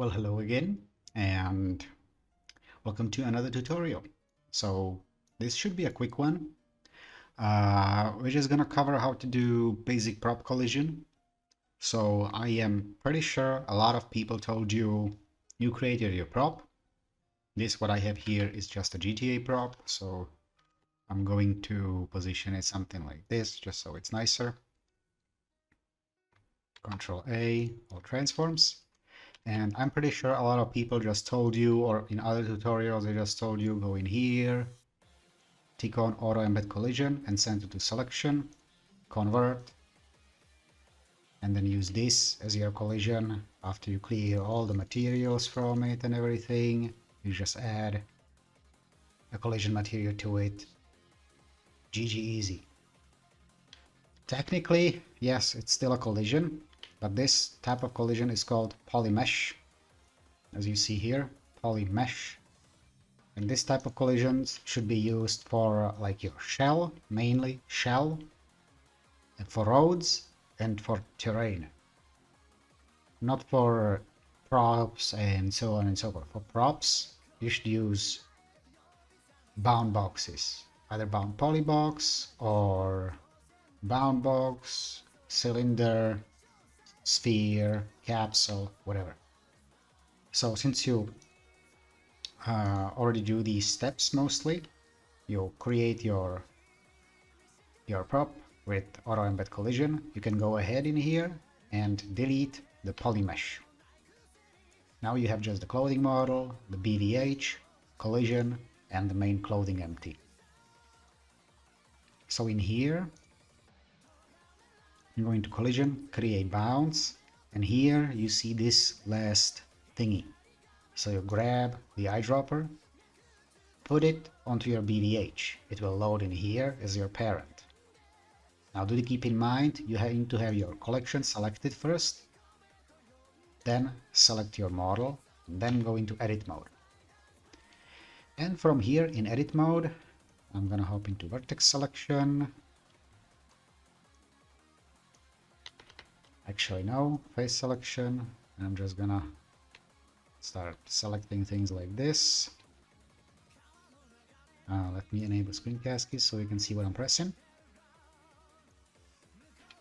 Well, hello again, and welcome to another tutorial. So this should be a quick one. We're just gonna cover how to do basic prop collision. So I am pretty sure a lot of people told you you created your prop. This what I have here is just a GTA prop, so I'm going to position it something like this, just so it's nicer. Control A, all transforms. And I'm pretty sure a lot of people just told you, or in other tutorials, they just told you go in here, tick on auto embed collision and send it to selection, convert, and then use this as your collision. After you clear all the materials from it and everything, you just add a collision material to it. GG easy. Technically, yes, it's still a collision, but this type of collision is called polymesh. As you see here, polymesh. And this type of collisions should be used for like your shell, mainly shell, and for roads and for terrain. Not for props and so on and so forth. For props, you should use bound boxes, either bound polybox or bound box, cylinder, sphere, capsule, whatever. So since you already do these steps mostly, you create your prop with auto embed collision. You can go ahead in here and delete the polymesh. Now you have just the clothing model, the BVH, collision, and the main clothing empty. So in here, I'm going to collision, create bounds, and here you see this last thingy. So you grab the eyedropper, put it onto your BVH. It will load in here as your parent. Now do keep in mind, you need to have your collection selected first, then select your model, then go into edit mode. And from here in edit mode, I'm gonna hop into vertex selection. Actually no, face selection, and I'm just gonna start selecting things like this. Let me enable screencast keys so you can see what I'm pressing.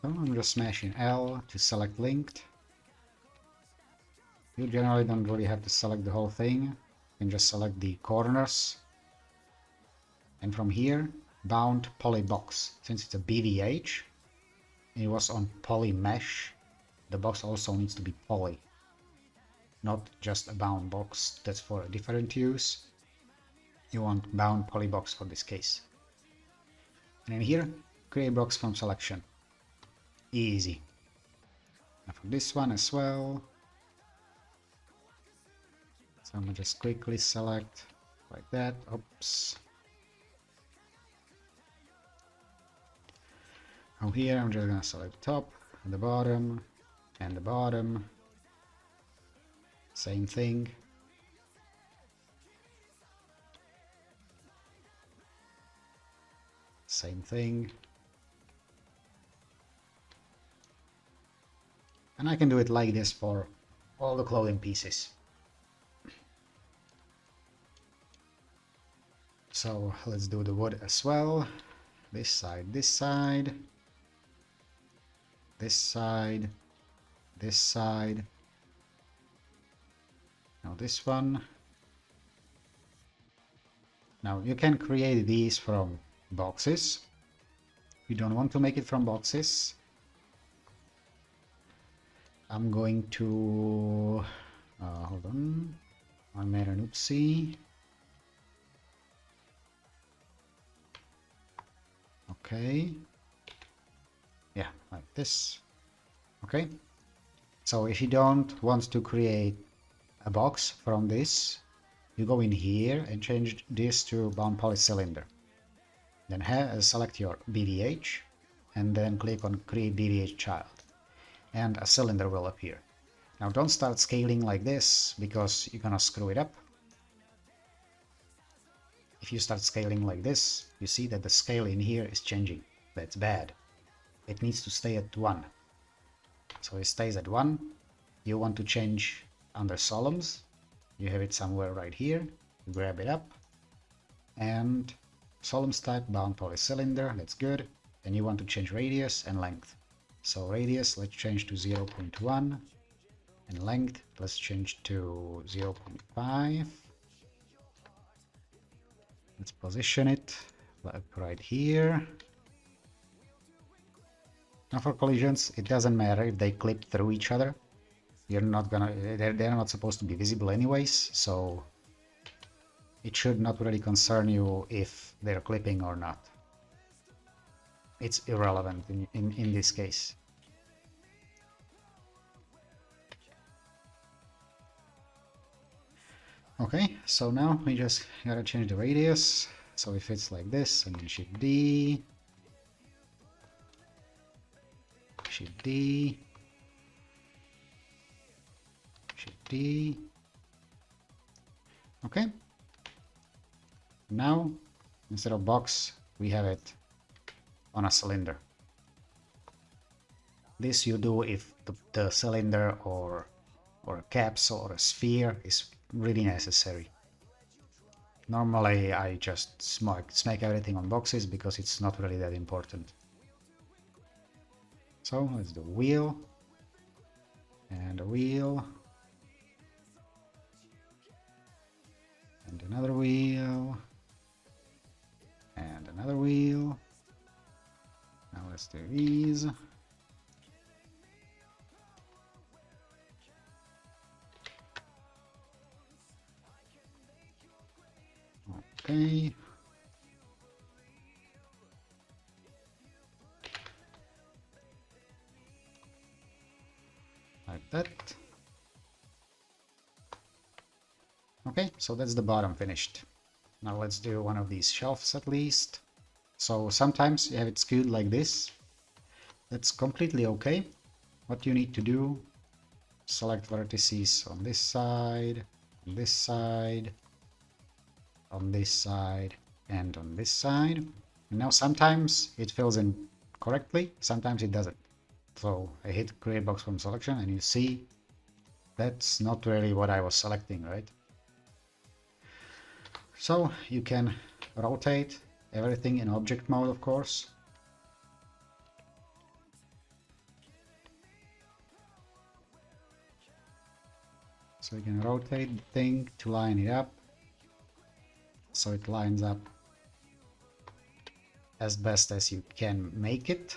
So I'm just smashing L to select linked. You generally don't really have to select the whole thing. You can just select the corners. And from here, bound poly box. Since it's a BVH, and it was on poly mesh, the box also needs to be poly. Not just a bound box, that's for a different use. You want bound poly box for this case. And in here, create box from selection. Easy. And for this one as well. So I'm gonna just quickly select like that. Oops. Now here I'm just gonna select the top, and the bottom, and the bottom. Same thing. Same thing. And I can do it like this for all the clothing pieces. So let's do the wood as well. This side, this side, this side, this side. Now this one. Now you can create these from boxes. If you don't want to make it from boxes, I'm going to hold on, I made an oopsie. Okay, yeah, like this. Okay, so if you don't want to create a box from this, you go in here and change this to bound poly cylinder. Then select your BVH and then click on create BVH child, and a cylinder will appear. Now don't start scaling like this because you're gonna screw it up. If you start scaling like this, you see that the scale in here is changing. That's bad. It needs to stay at 1. So it stays at 1. You want to change under Sollumz. You have it somewhere right here. You grab it up. And Sollumz type bound polycylinder, that's good. And you want to change radius and length. So radius, let's change to 0.1. And length, let's change to 0.5. Let's position it like right here. Now for collisions, it doesn't matter if they clip through each other. You're not gonna, they're not supposed to be visible anyways, so it should not really concern you if they're clipping or not. It's irrelevant in this case. Okay, so now we just gotta change the radius. So if it's like this, and then Shift D, Shift D, Shift D. Okay. Now, instead of box, we have it on a cylinder. This you do if the cylinder or a capsule or a sphere is really necessary. Normally I just smack everything on boxes because it's not really that important. So let's do wheel and a wheel and another wheel and another wheel. Now let's do these. Okay. Like that. Okay, so that's the bottom finished. Now let's do one of these shelves at least. So sometimes you have it skewed like this. That's completely okay. What you need to do, select vertices on this side, on this side, on this side, and on this side. And now sometimes it fills in correctly, sometimes it doesn't. So I hit create box from selection and you see that's not really what I was selecting, right? So you can rotate everything in object mode, of course. So you can rotate the thing to line it up so it lines up as best as you can make it.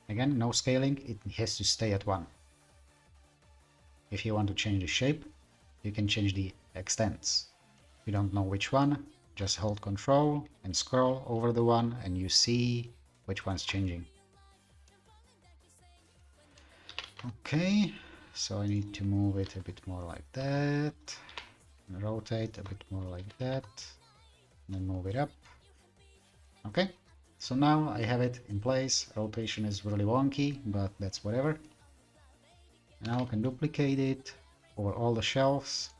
Again, no scaling, it has to stay at 1. If you want to change the shape, you can change the extents. If you don't know which one, just hold Control and scroll over the one and you see which one's changing. Okay, so I need to move it a bit more like that, and rotate a bit more like that, and then move it up. Okay, so now I have it in place. Rotation is really wonky, but that's whatever. And now I can duplicate it over all the shelves,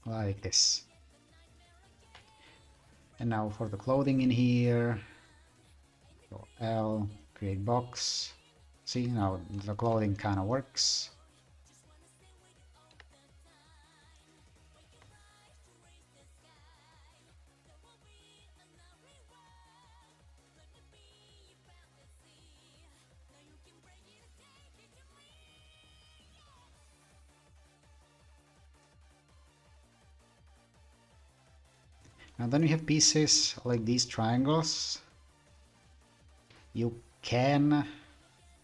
like this. And now for the clothing in here, go L, create box. See, now the clothing kind of works. And then we have pieces like these triangles. You can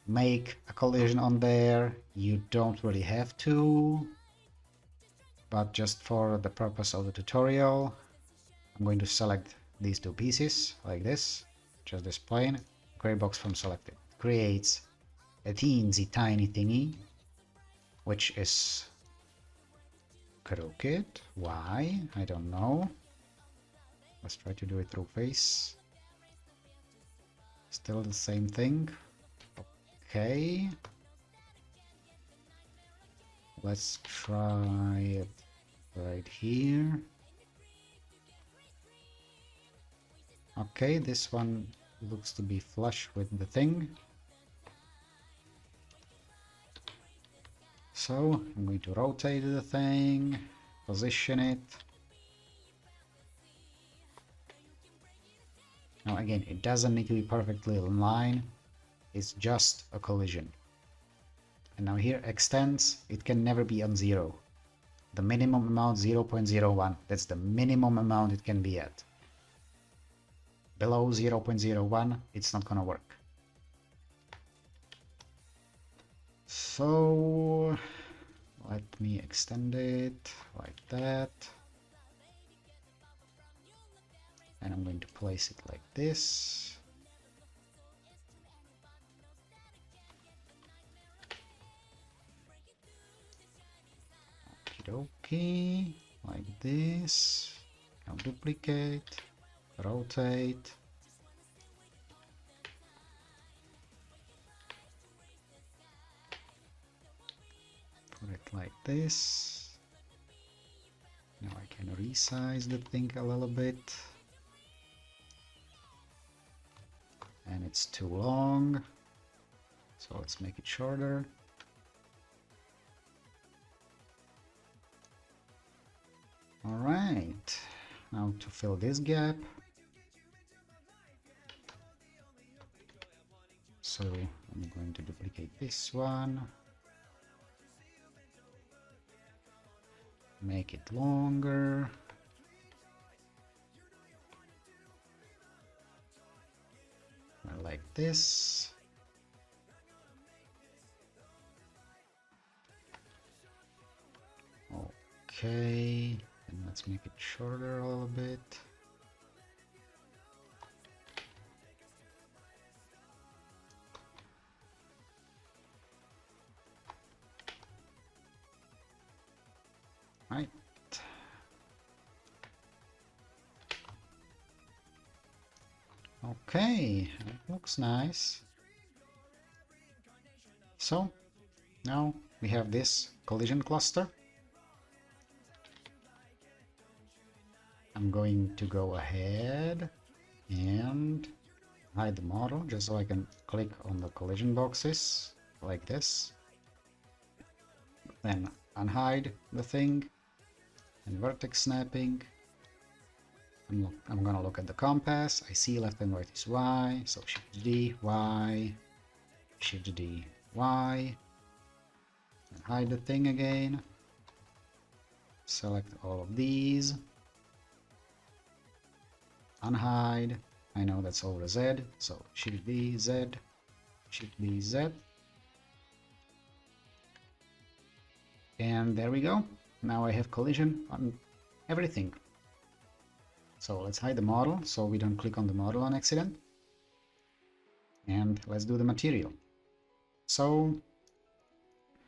make a collision on there. You don't really have to, but just for the purpose of the tutorial, I'm going to select these two pieces like this, just this plane, gray box from selected. Creates a teensy tiny thingy, which is crooked. Why? I don't know. Let's try to do it through face. Still the same thing. Okay. Let's try it right here. Okay, this one looks to be flush with the thing. So I'm going to rotate the thing, position it. Now again, it doesn't need to be perfectly in line, it's just a collision. And now here extends, it can never be on 0. The minimum amount 0.01, that's the minimum amount it can be at. Below 0.01, it's not gonna work. So let me extend it like that. And I'm going to place it like this. Okay, like this. Now duplicate, rotate. Put it like this. Now I can resize the thing a little bit. And it's too long, so let's make it shorter. Alright, now to fill this gap. So I'm going to duplicate this one. Make it longer. Like this. Okay, and let's make it shorter a little bit. Right. Okay, it looks nice. So now we have this collision cluster. I'm going to go ahead and hide the model just so I can click on the collision boxes like this. Then unhide the thing and vertex snapping. I'm gonna look at the compass. I see left and right is Y, so Shift D, Y, Shift D, Y. And hide the thing again. Select all of these. Unhide. I know that's over Z, so Shift D, Z, Shift D, Z. And there we go. Now I have collision on everything. So let's hide the model so we don't click on the model on accident. And let's do the material. So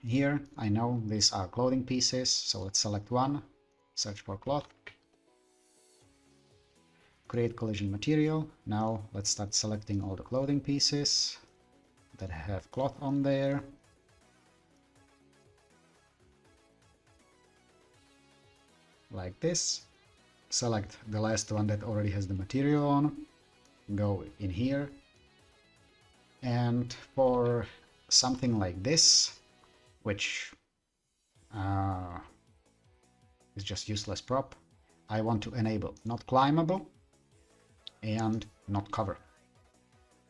here I know these are clothing pieces, so let's select one, search for cloth, create collision material. Now let's start selecting all the clothing pieces that have cloth on there. Like this. Select the last one that already has the material on, go in here, and for something like this, which is just useless prop, I want to enable not climbable and not cover.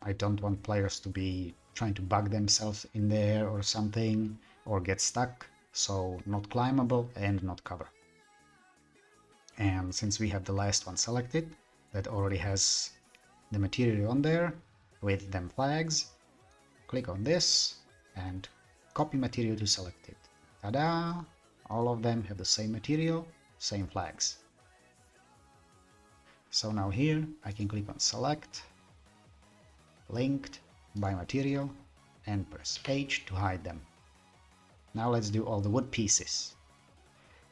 I don't want players to be trying to bug themselves in there or something, or get stuck, so not climbable and not cover. And since we have the last one selected, that already has the material on there with them flags, click on this and copy material to selected. Ta-da! All of them have the same material, same flags. So now here I can click on select, linked by material, and press H to hide them. Now let's do all the wood pieces.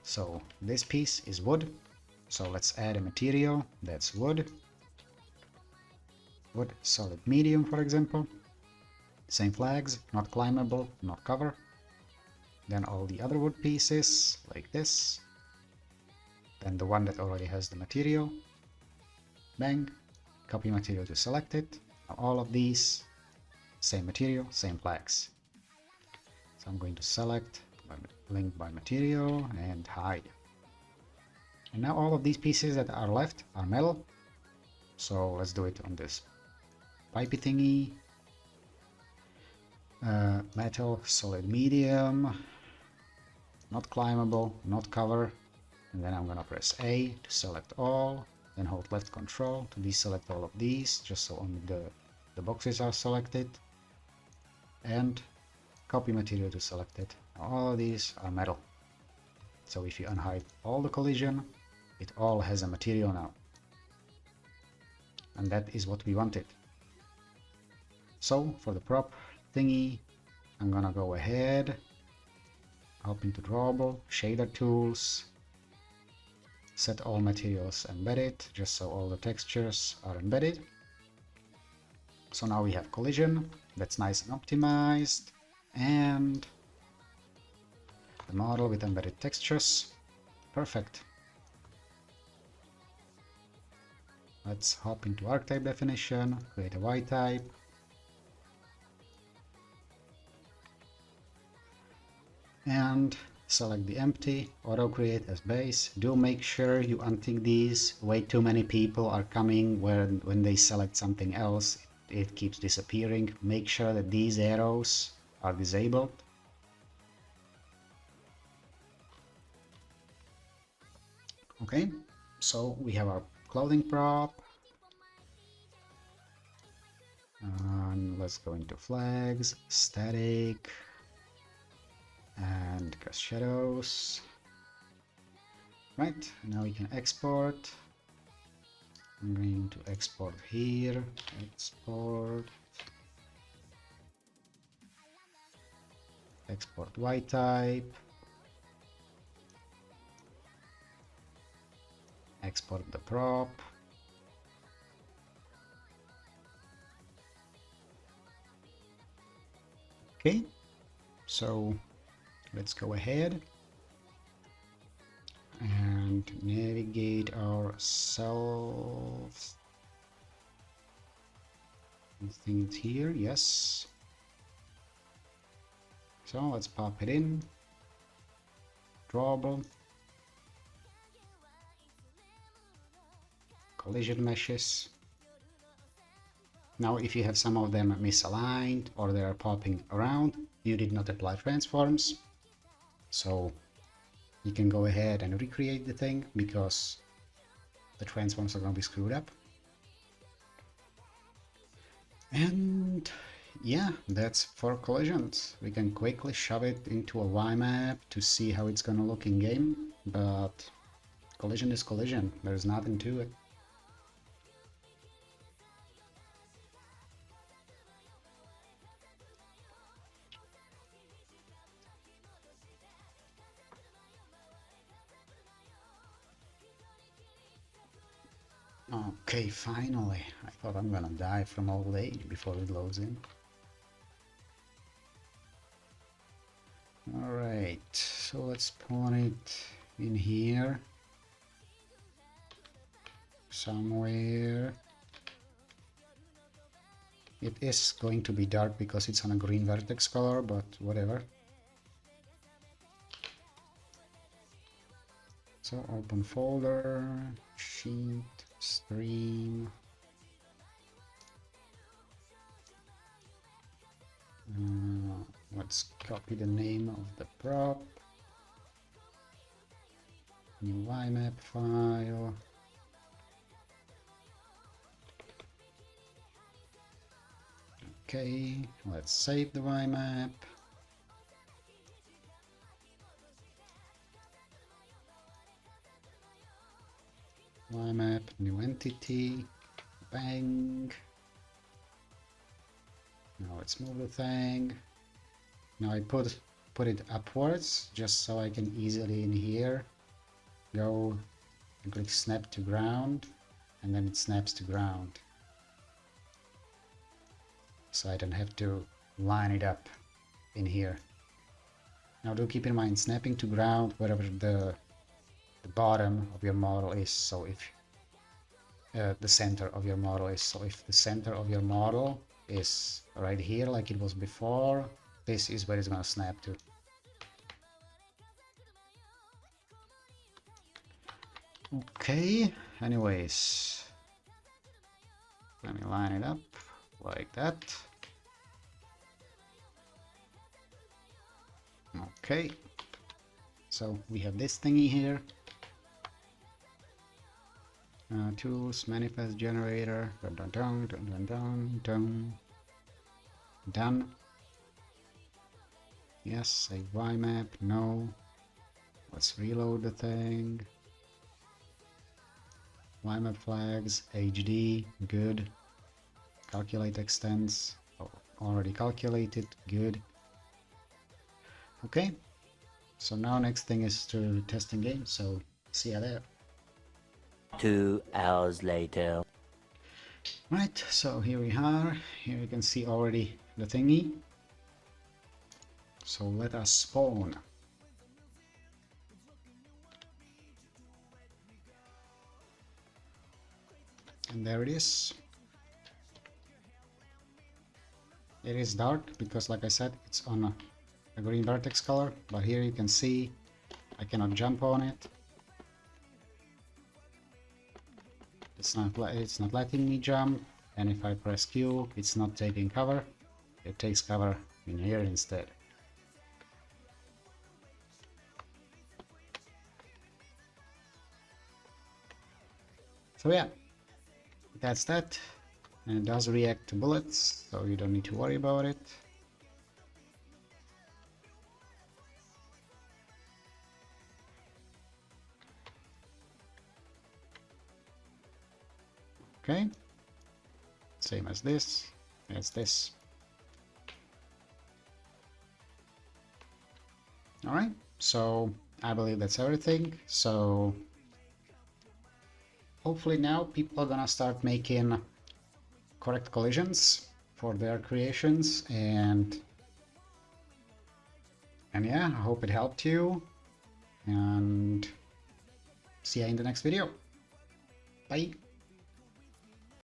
So this piece is wood. So let's add a material that's wood. Wood solid medium, for example. Same flags, not climbable, not cover. Then all the other wood pieces, like this. Then the one that already has the material. Bang, copy material to selected. Now all of these, same material, same flags. So I'm going to select link by material and hide. And now all of these pieces that are left are metal. So let's do it on this pipey thingy. Metal, solid medium, not climbable, not cover. And then I'm gonna press A to select all, then hold left control to deselect all of these, just so only the boxes are selected. And copy material to select it. Now all of these are metal. So if you unhide all the collision, it all has a material now. And that is what we wanted. So for the prop thingy, I'm gonna go ahead, hop into drawable, shader tools, set all materials embedded, just so all the textures are embedded. So now we have collision, that's nice and optimized, and the model with embedded textures. Perfect. Let's hop into archetype definition, create a Y type. And select the empty, auto create as base. Do make sure you untick these. Way too many people are coming when they select something else, it keeps disappearing. Make sure that these arrows are disabled. Okay, so we have our clothing prop. And let's go into flags, static, and cast shadows. Right, now we can export. I'm going to export here, export Y type, export the prop, okay, so let's go ahead and navigate ourselves. I think it's here, yes. So let's pop it in, drawable, collision meshes. Now if you have some of them misaligned or they are popping around, you did not apply transforms. So you can go ahead and recreate the thing because the transforms are going to be screwed up. And yeah, that's for collisions. We can quickly shove it into a Y map to see how it's going to look in game, but collision is collision. There's nothing to it. Okay, finally. I thought I'm gonna die from old age before it loads in. Alright, so let's spawn it in here. Somewhere. It is going to be dark because it's on a green vertex color, but whatever. So open folder, sheet, stream. Let's copy the name of the prop. New YMap file. Okay, let's save the YMap. YMap, new entity, bang. Now let's move the thing. Now I put it upwards just so I can easily in here go and click snap to ground, and then it snaps to ground. So I don't have to line it up in here. Now do keep in mind snapping to ground wherever the bottom of your model is. So the center of your model is. So if the center of your model is right here like it was before, this is where it's gonna snap to. Okay, anyways, let me line it up like that. Okay, so we have this thingy here. Tools, manifest generator, dun dun dun dun dun dun dun. Done. Yes, save YMap, no. Let's reload the thing. YMap flags, HD, good. Calculate extents, oh, already calculated, good. Okay, so now next thing is to test in game, so see you there. 2 hours later. Right, so here we are. Here you can see already the thingy. So let us spawn. And there it is. It is dark because, like I said, it's on a green vertex color, but here you can see I cannot jump on it. It's not letting me jump, and if I press Q, it's not taking cover. It takes cover in here instead. So yeah, that's that. And it does react to bullets, so you don't need to worry about it. Okay, same as this, as this. Alright, so I believe that's everything. So hopefully now people are gonna start making correct collisions for their creations, and yeah, I hope it helped you, and see you in the next video. Bye.